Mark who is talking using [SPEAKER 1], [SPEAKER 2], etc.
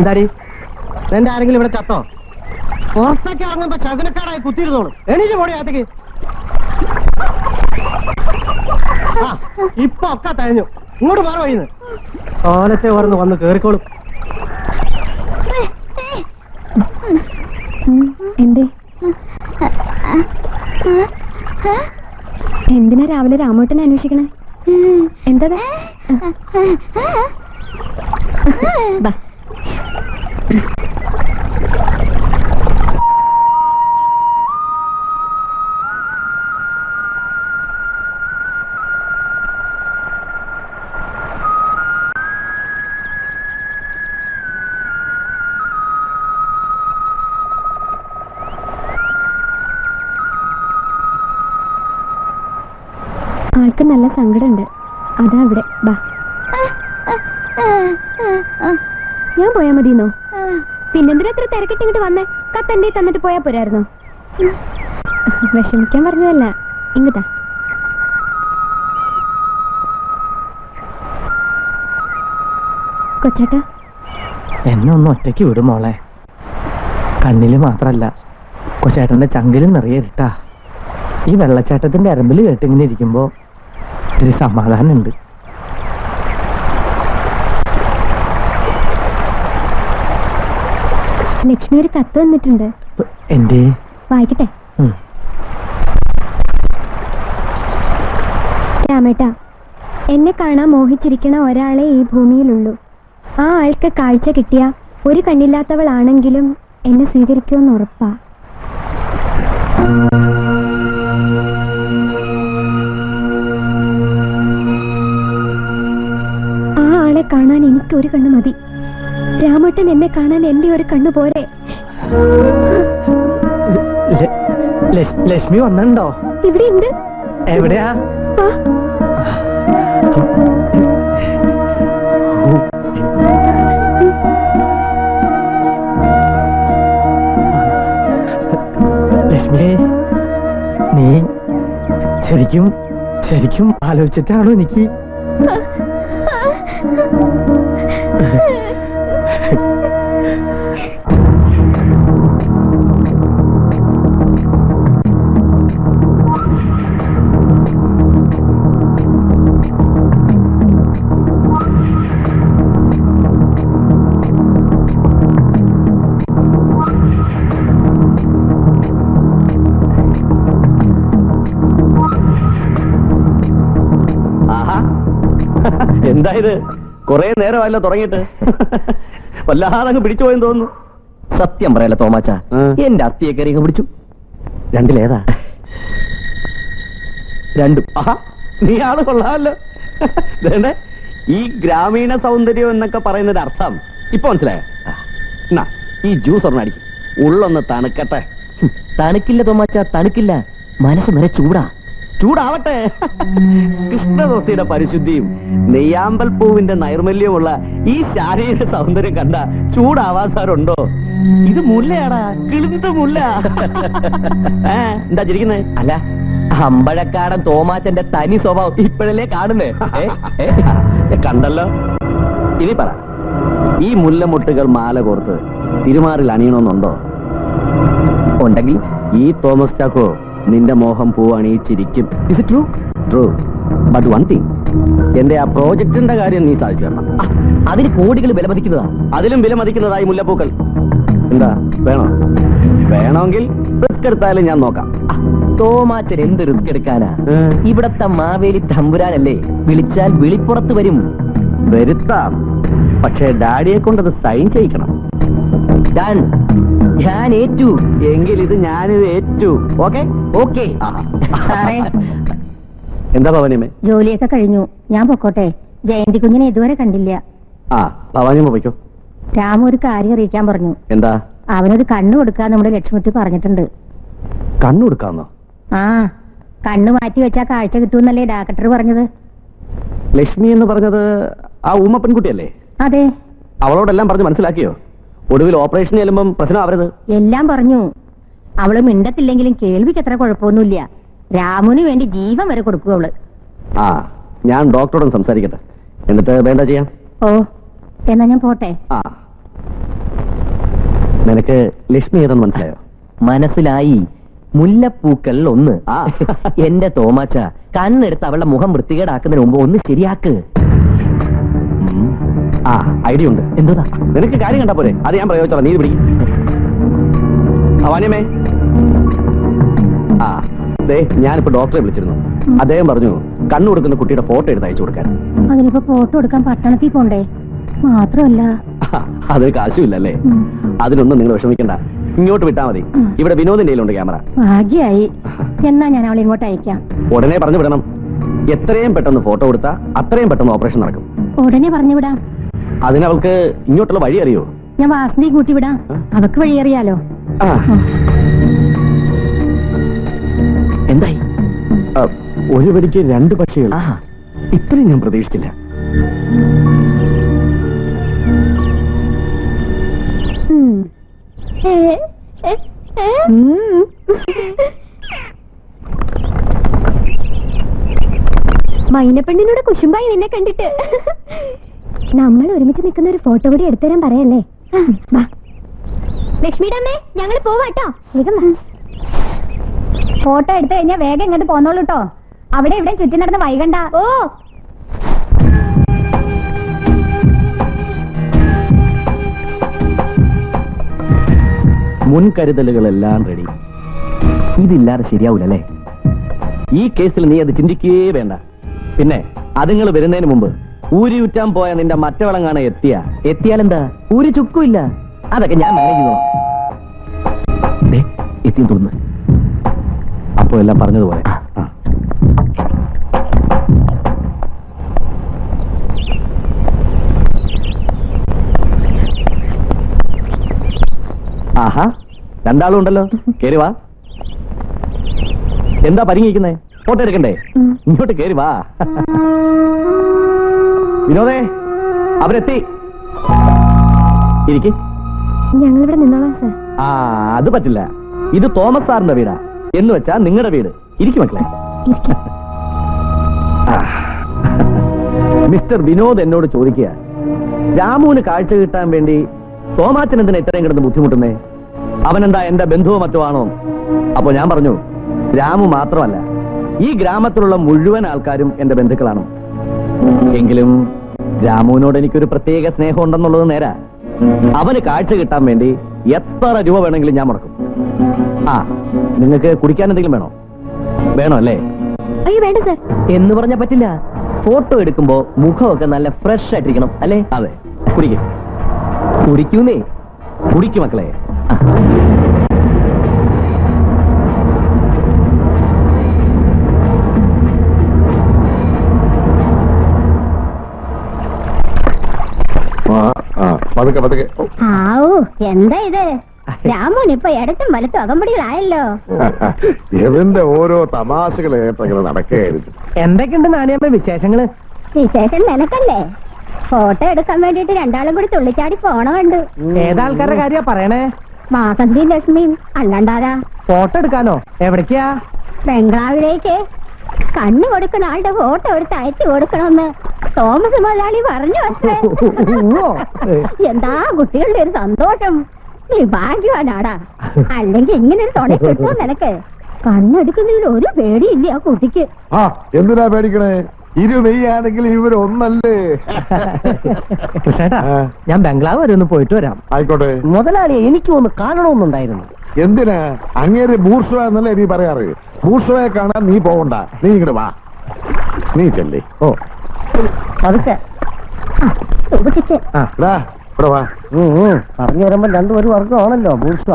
[SPEAKER 1] എന്താടി എന്റെ ആരെങ്കിലും ഇവിടെ ചത്തോ? പുറത്തേക്ക് ഇറങ്ങുമ്പോ ശകുനക്കാടായി കുത്തിയിരുന്നോളൂ. എണീച്ച് പോടി അകത്തേക്ക്. ആ ഇപ്പൊ ഒക്കെ തഴഞ്ഞു. ഇങ്ങോട്ട് മാറി വഴിന്ന് ഓലത്തെ ഓർന്ന് വന്ന് കേറിക്കോളും.
[SPEAKER 2] എന്തേ എന്തിനാ രാവിലെ രാമോട്ടനെ അന്വേഷിക്കണേ? എന്താ ആൾക്ക് നല്ല സങ്കടമുണ്ട്. അതാ അവിടെ. ബാ, ഞാൻ പോയാ മതിന്നോ? പിന്നെന്തിനാ എത്ര തിരക്കിട്ട് ഇങ്ങോട്ട് വന്നേ? കത്തെന്റെ തന്നിട്ട് പോയാ പോരായിരുന്നോ? വിഷമിക്കാൻ പറഞ്ഞതല്ല, ഇങ്ങട്ടാ. കൊച്ചേട്ടാ,
[SPEAKER 1] എന്നെ ഒന്ന് ഒറ്റയ്ക്ക് വിടും മോളെ. കണ്ണില് മാത്രല്ല, കൊച്ചേട്ടന്റെ ചങ്കിലും നിറയേട്ടാ. ഈ വെള്ളച്ചാട്ടത്തിന്റെ അരമ്പിൽ കേട്ടിങ്ങനെ ഇരിക്കുമ്പോ ഇത്തിരി സമാധാനമുണ്ട്.
[SPEAKER 2] ലക്ഷ്മി ഒരു കത്ത് തന്നിട്ടുണ്ട്.
[SPEAKER 1] എന്റെ
[SPEAKER 2] വായിക്കട്ടെ? രാമേട്ടാ, എന്നെ കാണാൻ മോഹിച്ചിരിക്കണ ഒരാളെ ഈ ഭൂമിയിലുള്ളൂ. ആ ആൾക്ക് കാഴ്ച കിട്ടിയ ഒരു കണ്ണില്ലാത്തവളാണെങ്കിലും എന്നെ സ്വീകരിക്കുമെന്ന് ഉറപ്പാ. ആ ആളെ കാണാൻ എനിക്ക് ഒരു കണ്ണ് മതി. രാമേട്ടൻ എന്നെ കാണാൻ എന്റെ ഒരു കണ്ണ് പോരെ?
[SPEAKER 1] ലക്ഷ്മി വന്നിട്ടുണ്ടോ?
[SPEAKER 2] ഇവിടെ ഉണ്ട്.
[SPEAKER 1] എവിടെയാ? ലക്ഷ്മി, നീ ശരിക്കും ആലോചിച്ചിട്ടാണോ എനിക്ക്?
[SPEAKER 3] എന്തായത്? കൊറേ നേരമല്ല തുടങ്ങിയിട്ട്. വല്ലാതെ അങ്ങ് പിടിച്ചു പോയെന്ന് തോന്നുന്നു.
[SPEAKER 1] സത്യം പറയല്ല തോമാച്ച, എന്റെ അത്തിയെ കയറി പിടിച്ചു.
[SPEAKER 3] രണ്ടിലേതാ? രണ്ടും. നീ ആള് കൊള്ളാമല്ലോ. ഈ ഗ്രാമീണ സൗന്ദര്യം എന്നൊക്കെ പറയുന്നത് അർത്ഥം ഇപ്പൊ മനസ്സിലായോ? എന്നാ ഈ ജ്യൂസ് ഒരെണ്ണം അടിക്കും, ഉള്ളൊന്ന് തണുക്കട്ടെ.
[SPEAKER 1] തണുക്കില്ല തോമാച്ച, തണുക്കില്ല. മനസ്സ് നിറയെ ചൂടാ.
[SPEAKER 3] ചൂടാവട്ടെ. കൃഷ്ണദോസിയുടെ പരിശുദ്ധിയും നെയ്യാമ്പൽ പൂവിന്റെ നൈർമല്യമുള്ള ഈ ശാരീരിക സൗന്ദര്യം കണ്ട ചൂടാവാൻ സാറുണ്ടോ? ഇത് മുല്ലയാടാ, കിളിന്ത് മുല്ല. എന്താ ചിരിക്കുന്നേ?
[SPEAKER 1] അല്ല, അമ്പഴക്കാടൻ തോമാച്ചന്റെ തനി സ്വഭാവം ഇപ്പോഴല്ലേ കാണുന്നേ?
[SPEAKER 3] കണ്ടല്ലോ. ഇനി പറ, ഈ മുല്ലമുട്ടുകൾ മാല കോർത്ത് തിരുമാറിൽ അണിയണമെന്നുണ്ടോ?
[SPEAKER 1] ഉണ്ടെങ്കിൽ
[SPEAKER 3] ഈ തോമസ് ചാക്കോ നിന്റെ മോഹം പൂവണിയിച്ചിരിക്കും.
[SPEAKER 1] Is it true?
[SPEAKER 3] True. But one thing, എന്റെ ആ പ്രോജക്റ്റിന്റെ കാര്യം നീ സാധിച്ചു തരണം.
[SPEAKER 1] അതിന് കോടികൾ വിലമതിക്കുന്നതാ.
[SPEAKER 3] അതിലും വിലമതിക്കുന്നതായി മുല്ലപ്പൂക്കൾ. എന്താ വേണോ? വേണമെങ്കിൽ റിസ്ക് എടുത്താലും ഞാൻ നോക്കാം.
[SPEAKER 1] തോമാച്ചൻ എന്ത് റിസ്ക് എടുക്കാനാ? ഇവിടത്തെ മാവേലി തമ്പുരാനല്ലേ, വിളിച്ചാൽ വിളിപ്പുറത്ത് വരും.
[SPEAKER 3] വരുത്താം, പക്ഷേ ഡാഡിയെ കൊണ്ടത് സൈൻ ചെയ്യിക്കണം.
[SPEAKER 1] ഞാൻ ഏറ്റു.
[SPEAKER 3] എങ്കിൽ ഇത് ഞാനിത് ഏറ്റു. Okay
[SPEAKER 1] okay.
[SPEAKER 3] എന്താ ഭവാനിയമ്മേ?
[SPEAKER 2] ജോലിയൊക്കെ കഴിഞ്ഞു, ഞാൻ പൊക്കോട്ടെ. ജയന്തി കുഞ്ഞിനെ ഇതുവരെ കണ്ടില്ല.
[SPEAKER 3] ഭവാനിയമ്മ പോയിക്കോ.
[SPEAKER 2] രാമു ഒരു കാര്യം അറിയിക്കാൻ പറഞ്ഞു.
[SPEAKER 3] എന്താ?
[SPEAKER 2] അവനൊരു കണ്ണു കൊടുക്കാൻ നമ്മുടെ ലക്ഷ്മിട്ടി പറഞ്ഞിട്ടുണ്ട്.
[SPEAKER 3] കണ്ണു കൊടുക്കാന്നോ?
[SPEAKER 2] കണ്ണു മാറ്റി വെച്ചാ കാഴ്ച കിട്ടുമെന്നല്ലേ ഡാക്ടർ പറഞ്ഞത്.
[SPEAKER 3] ലക്ഷ്മി എന്ന് പറഞ്ഞത് ആ ഊമ പെൺകുട്ടിയല്ലേ?
[SPEAKER 2] അതെ.
[SPEAKER 3] അവളോടെല്ലാം പറഞ്ഞ് മനസ്സിലാക്കിയോ? ഒടുവിൽ ഓപ്പറേഷൻ ചെല്ലുമ്പം പ്രശ്നമാവരുത്.
[SPEAKER 2] എല്ലാം പറഞ്ഞു. അവള് മിണ്ടത്തില്ലെങ്കിലും കേൾവിക്ക് എത്ര കുഴപ്പമൊന്നുമില്ല. രാമുന് വേണ്ടി ജീവൻ വരെ കൊടുക്കുക അവള്.
[SPEAKER 3] ഞാൻ ഡോക്ടറോടും സംസാരിക്കട്ടെ, എന്നിട്ട് വേണ്ട ചെയ്യാം.
[SPEAKER 2] എന്നാ ഞാൻ പോട്ടെ.
[SPEAKER 3] നിനക്ക് ലക്ഷ്മി ഏതെന്ന് മനസ്സിലായോ?
[SPEAKER 1] മനസ്സിലായി. മുല്ലപ്പൂക്കൾ 1.
[SPEAKER 3] ആ.
[SPEAKER 1] എന്റെ തോമാച്ച, കണ്ണെടുത്ത് അവളുടെ മുഖം വൃത്തികേടാക്കുന്നതിന് മുമ്പ് ഒന്ന് ശരിയാക്ക്.
[SPEAKER 3] ആ, ഐഡിയ ഉണ്ട്.
[SPEAKER 1] എന്തോതാ?
[SPEAKER 3] നിനക്ക് കാര്യം കണ്ടാ പോരെ, അത് ഞാൻ പ്രയോഗിച്ചോളാം, നീ പിടിക്കും. വാണിയമ്മേ. ആ, ദേ ഞാനിപ്പോ ഡോക്ടറെ വിളിച്ചിരുന്നു. അദ്ദേഹം പറഞ്ഞു കണ്ണു കൊടുക്കുന്ന കുട്ടിയുടെ ഫോട്ടോ എടുത്ത് അയച്ചു കൊടുക്കാൻ.
[SPEAKER 2] അതിനിപ്പോ ഫോട്ടോ എടുക്കാൻ പട്ടണത്തിൽ പോണ്ടേ? മാത്രമല്ല
[SPEAKER 3] അതൊരു കാശുമില്ലല്ലേ? അതിനൊന്നും നിങ്ങൾ വിഷമിക്കണ്ട, ഇങ്ങോട്ട് വിട്ടാ മതി. ഇവിടെ വിനോദിന്റെ കയ്യിലുണ്ട് ക്യാമറ.
[SPEAKER 2] ഭാഗ്യായി. എന്നാ ഞാൻ അവളെ ഇങ്ങോട്ട് അയക്കാം.
[SPEAKER 3] ഉടനെ പറഞ്ഞു വിടണം. എത്രയും പെട്ടെന്ന് ഫോട്ടോ കൊടുത്താ അത്രയും പെട്ടെന്ന് ഓപ്പറേഷൻ നടക്കും.
[SPEAKER 2] ഉടനെ പറഞ്ഞു വിടാം.
[SPEAKER 3] അതിനവൾക്ക് ഇങ്ങോട്ടുള്ള വഴി അറിയോ?
[SPEAKER 2] ഞാൻ വാസന്തി കൂട്ടി വിടാം, അവക്ക് വഴി അറിയാലോ.
[SPEAKER 3] ആ.
[SPEAKER 1] എന്തായി?
[SPEAKER 3] ഒരു വെടിക്ക് 2 പക്ഷികൾ.
[SPEAKER 1] ആഹാ.
[SPEAKER 3] ഇത്രയും ഞാൻ പ്രതീക്ഷിച്ചില്ല.
[SPEAKER 2] മൈനപ്പെണ്ണിനോട് കുശുമ്പായി നിന്നെ കണ്ടിട്ട്. നമ്മൾ ഒരുമിച്ച് നിൽക്കുന്ന ഒരു ഫോട്ടോ കൂടി എടുത്തുതരാൻ പറയല്ലേ? ലക്ഷ്മിയുടെ അമ്മേ, ഞങ്ങൾ പോവാട്ടോ. ഫോട്ടോ എടുത്തു കഴിഞ്ഞാൽ വേഗം ഇങ്ങോട്ട് പോന്നോളൂ കേട്ടോ. അവിടെ ഇവിടെ ചുറ്റി നടന്ന് വൈകണ്ട. ഓ,
[SPEAKER 3] മുൻകരുതലുകളെല്ലാം റെഡി.
[SPEAKER 1] ഇതില്ലാതെ ശരിയാവൂലല്ലേ?
[SPEAKER 3] ഈ കേസിൽ നീ അത് ചിന്തിക്കുകയേ വേണ്ട. പിന്നെ അതുങ്ങൾ വരുന്നതിന് മുമ്പ് ഊരിയുറ്റാൻ പോയ നിന്റെ മറ്റവളങ്ങാണ്
[SPEAKER 1] എത്തിയാലെന്താ? ഒരു ചുക്കുമില്ല. അതൊക്കെ ഞാൻ മാനേജ് ചെയ്തോളാം. എത്തിയും തോന്നുന്നു.
[SPEAKER 3] അപ്പോ എല്ലാം പറഞ്ഞതുപോലെ. ആഹാ, 2 ആളും ഉണ്ടല്ലോ. കേറി വാ. എന്താ പരിങ്ങിക്കുന്നേ? ഫോട്ടോ എടുക്കണ്ടേ? ഇങ്ങോട്ട് കേറി വാ. വിനോദേ, അവരെത്തി. ഇരിക്ക്.
[SPEAKER 2] ഞങ്ങളിവിടെ നിന്നോളാം സാർ.
[SPEAKER 3] ആ, അത് പറ്റില്ല. ഇത് തോമസ് സാറിന്റെ വീടാ. എന്ന് വെച്ചാ നിങ്ങളുടെ വീട്. ഇരിക്കും മക്കളെ. മിസ്റ്റർ വിനോദ് എന്നോട് ചോദിക്കുക, രാമുവിന് കാഴ്ച കിട്ടാൻ വേണ്ടി തോമാച്ചൻ എന്തിനാ ഇത്രയും കിടന്ന് ബുദ്ധിമുട്ടുന്നേ? അവനെന്താ എന്റെ ബന്ധുവോ മറ്റോ ആണോ? അപ്പൊ ഞാൻ പറഞ്ഞു, രാമു മാത്രമല്ല, ഈ ഗ്രാമത്തിലുള്ള മുഴുവൻ ആൾക്കാരും എന്റെ ബന്ധുക്കളാണ്. എങ്കിലും രാമുവിനോട് എനിക്കൊരു പ്രത്യേക സ്നേഹം ഉണ്ടെന്നുള്ളത് നേരാ. അവന് കാഴ്ച കിട്ടാൻ വേണ്ടി എത്ര രൂപ വേണമെങ്കിലും ഞാൻ മുടക്കും. ആ, നിങ്ങൾക്ക് കുടിക്കാൻ എന്തെങ്കിലും വേണോ? വേണോ അല്ലേ?
[SPEAKER 2] അയ്യോ വേണ്ട സാർ.
[SPEAKER 1] എന്ന് പറഞ്ഞാ പറ്റില്ല. ഫോട്ടോ എടുക്കുമ്പോ മുഖമൊക്കെ നല്ല ഫ്രഷ് ആയിട്ടിരിക്കണം അല്ലേ?
[SPEAKER 3] അതെ, കുടിക്കും.
[SPEAKER 1] കുടിക്കൂന്നേ.
[SPEAKER 3] കുടിക്കും മക്കളെ.
[SPEAKER 4] പതുക്കെ പതുക്കെ.
[SPEAKER 2] ആവൂ, എന്താ ഇത്? രാമോൻ ഇപ്പൊ ഇടത്തും വലത്തും അകമ്പടികളായല്ലോ.
[SPEAKER 4] ഇവന്റെ ഓരോ തമാശകൾ കേട്ടങ്ങനെ നടക്കുകയായിരിക്കും.
[SPEAKER 1] എന്തൊക്കെയുണ്ട് നാണിയമ്മ വിശേഷങ്ങള്?
[SPEAKER 2] വിശേഷം നിനക്കല്ലേ? ഫോട്ടോ എടുക്കാൻ വേണ്ടിട്ട് 2 ആളും കൂടി തുള്ളിച്ചാടി പോണുണ്ട്.
[SPEAKER 1] ഏതാൾക്കാരുടെ കാര്യ പറയണേ?
[SPEAKER 2] മാസന്തി ലക്ഷ്മിയും അല്ലാണ്ടാരാ.
[SPEAKER 1] ഫോട്ടോ എടുക്കാനോ? എവിടേക്കാ?
[SPEAKER 2] ബംഗ്ലാവിലേക്ക്. കണ്ണു കൊടുക്കുന്ന ആളുടെ ഫോട്ടോ എടുത്ത് അയച്ചു കൊടുക്കണമെന്ന് തോമസ് മുതലാളി പറഞ്ഞു അത്രേ. എന്താ കുട്ടികളുടെ ഒരു സന്തോഷം. നീ ഭാഗ്യവാനാടാ. അല്ലെങ്കിൽ ഇങ്ങനെ ഒരു തുണ കിട്ടുമോ നിനക്ക്? കണ്ണെടുക്കുന്നതിൽ ഒരു പേടിയില്ല ആ കുട്ടിക്ക്.
[SPEAKER 4] ആ, എന്തിനാ പേടിക്കണേ? 2 മെയ്യാണെങ്കിൽ ഇവരൊന്നല്ലേ.
[SPEAKER 1] കൃഷ്ണേട്ടാ, ഞാൻ ബംഗ്ലാവ് വരെ ഒന്ന് പോയിട്ട് വരാം.
[SPEAKER 4] ആയിക്കോട്ടെ.
[SPEAKER 1] മുതലാളിയെ എനിക്കും ഒന്ന് കാണണമെന്നുണ്ടായിരുന്നു.
[SPEAKER 4] എന്തിനാ? അങ്ങേര് ബൂർഷ്വ എന്നല്ലേ നീ പറയാറ്? ബൂർഷ്വയെ കാണാൻ നീ പോകണ്ട. നീ ഇങ്ങോട്ട് വാ. നീ ചെല്ലേ.
[SPEAKER 1] ഓ, അതൊക്കെ
[SPEAKER 2] സൂക്ഷിച്ച്.
[SPEAKER 4] ഇവിടെ വാ.
[SPEAKER 1] പറഞ്ഞു വരുമ്പോ 2 ഒരു വർഗമാണല്ലോ ബൂർഷ്വ.